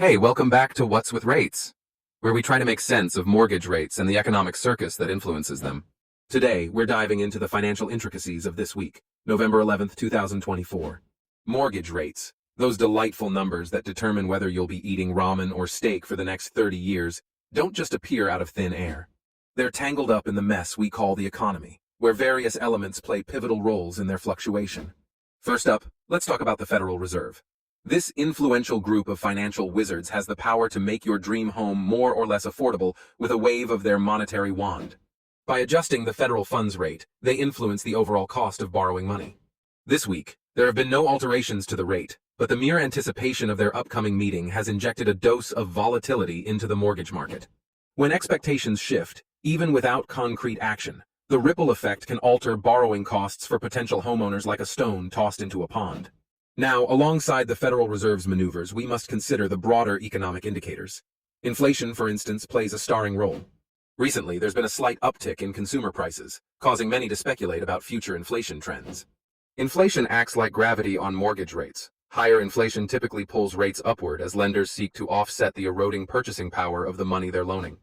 Hey, welcome back to What's with Rates, where we try to make sense of mortgage rates and the economic circus that influences them. Today, we're diving into the financial intricacies of this week, November 11th, 2024. Mortgage rates, those delightful numbers that determine whether you'll be eating ramen or steak for the next 30 years, don't just appear out of thin air. They're tangled up in the mess we call the economy, where various elements play pivotal roles in their fluctuation. First up, let's talk about the Federal Reserve. This influential group of financial wizards has the power to make your dream home more or less affordable with a wave of their monetary wand. By adjusting the federal funds rate, they influence the overall cost of borrowing money. This week, there have been no alterations to the rate, but the mere anticipation of their upcoming meeting has injected a dose of volatility into the mortgage market. When expectations shift, even without concrete action, the ripple effect can alter borrowing costs for potential homeowners like a stone tossed into a pond. Now, alongside the Federal Reserve's maneuvers, we must consider the broader economic indicators. Inflation, for instance, plays a starring role. Recently, there's been a slight uptick in consumer prices, causing many to speculate about future inflation trends. Inflation acts like gravity on mortgage rates. Higher inflation typically pulls rates upward as lenders seek to offset the eroding purchasing power of the money they're loaning.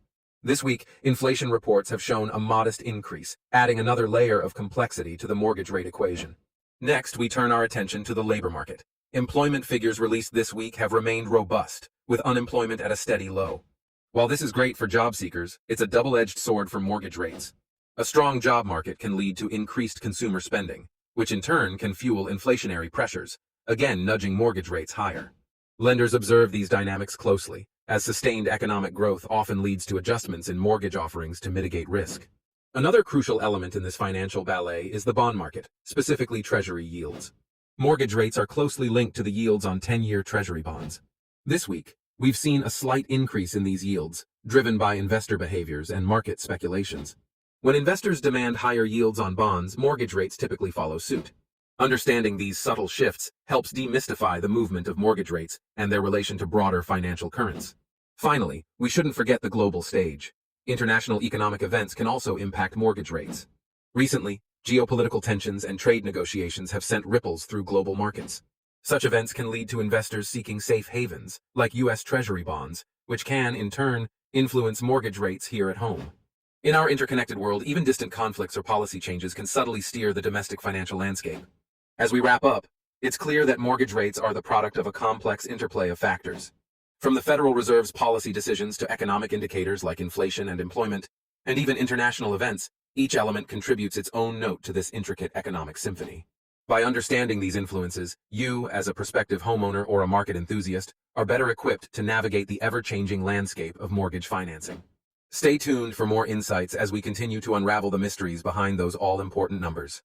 This week, inflation reports have shown a modest increase, adding another layer of complexity to the mortgage rate equation. Next, we turn our attention to the labor market. Employment figures released this week have remained robust, with unemployment at a steady low. While this is great for job seekers, it's a double-edged sword for mortgage rates. A strong job market can lead to increased consumer spending, which in turn can fuel inflationary pressures, again nudging mortgage rates higher. Lenders observe these dynamics closely, as sustained economic growth often leads to adjustments in mortgage offerings to mitigate risk. Another crucial element in this financial ballet is the bond market, specifically Treasury yields. Mortgage rates are closely linked to the yields on 10-year Treasury bonds. This week, we've seen a slight increase in these yields, driven by investor behaviors and market speculations. When investors demand higher yields on bonds, mortgage rates typically follow suit. Understanding these subtle shifts helps demystify the movement of mortgage rates and their relation to broader financial currents. Finally, we shouldn't forget the global stage. International economic events can also impact mortgage rates. Recently, geopolitical tensions and trade negotiations have sent ripples through global markets. Such events can lead to investors seeking safe havens, like U.S. Treasury bonds, which can, in turn, influence mortgage rates here at home. In our interconnected world, even distant conflicts or policy changes can subtly steer the domestic financial landscape. As we wrap up, it's clear that mortgage rates are the product of a complex interplay of factors. From the Federal Reserve's policy decisions to economic indicators like inflation and employment, and even international events, each element contributes its own note to this intricate economic symphony. By understanding these influences, you, as a prospective homeowner or a market enthusiast, are better equipped to navigate the ever-changing landscape of mortgage financing. Stay tuned for more insights as we continue to unravel the mysteries behind those all-important numbers.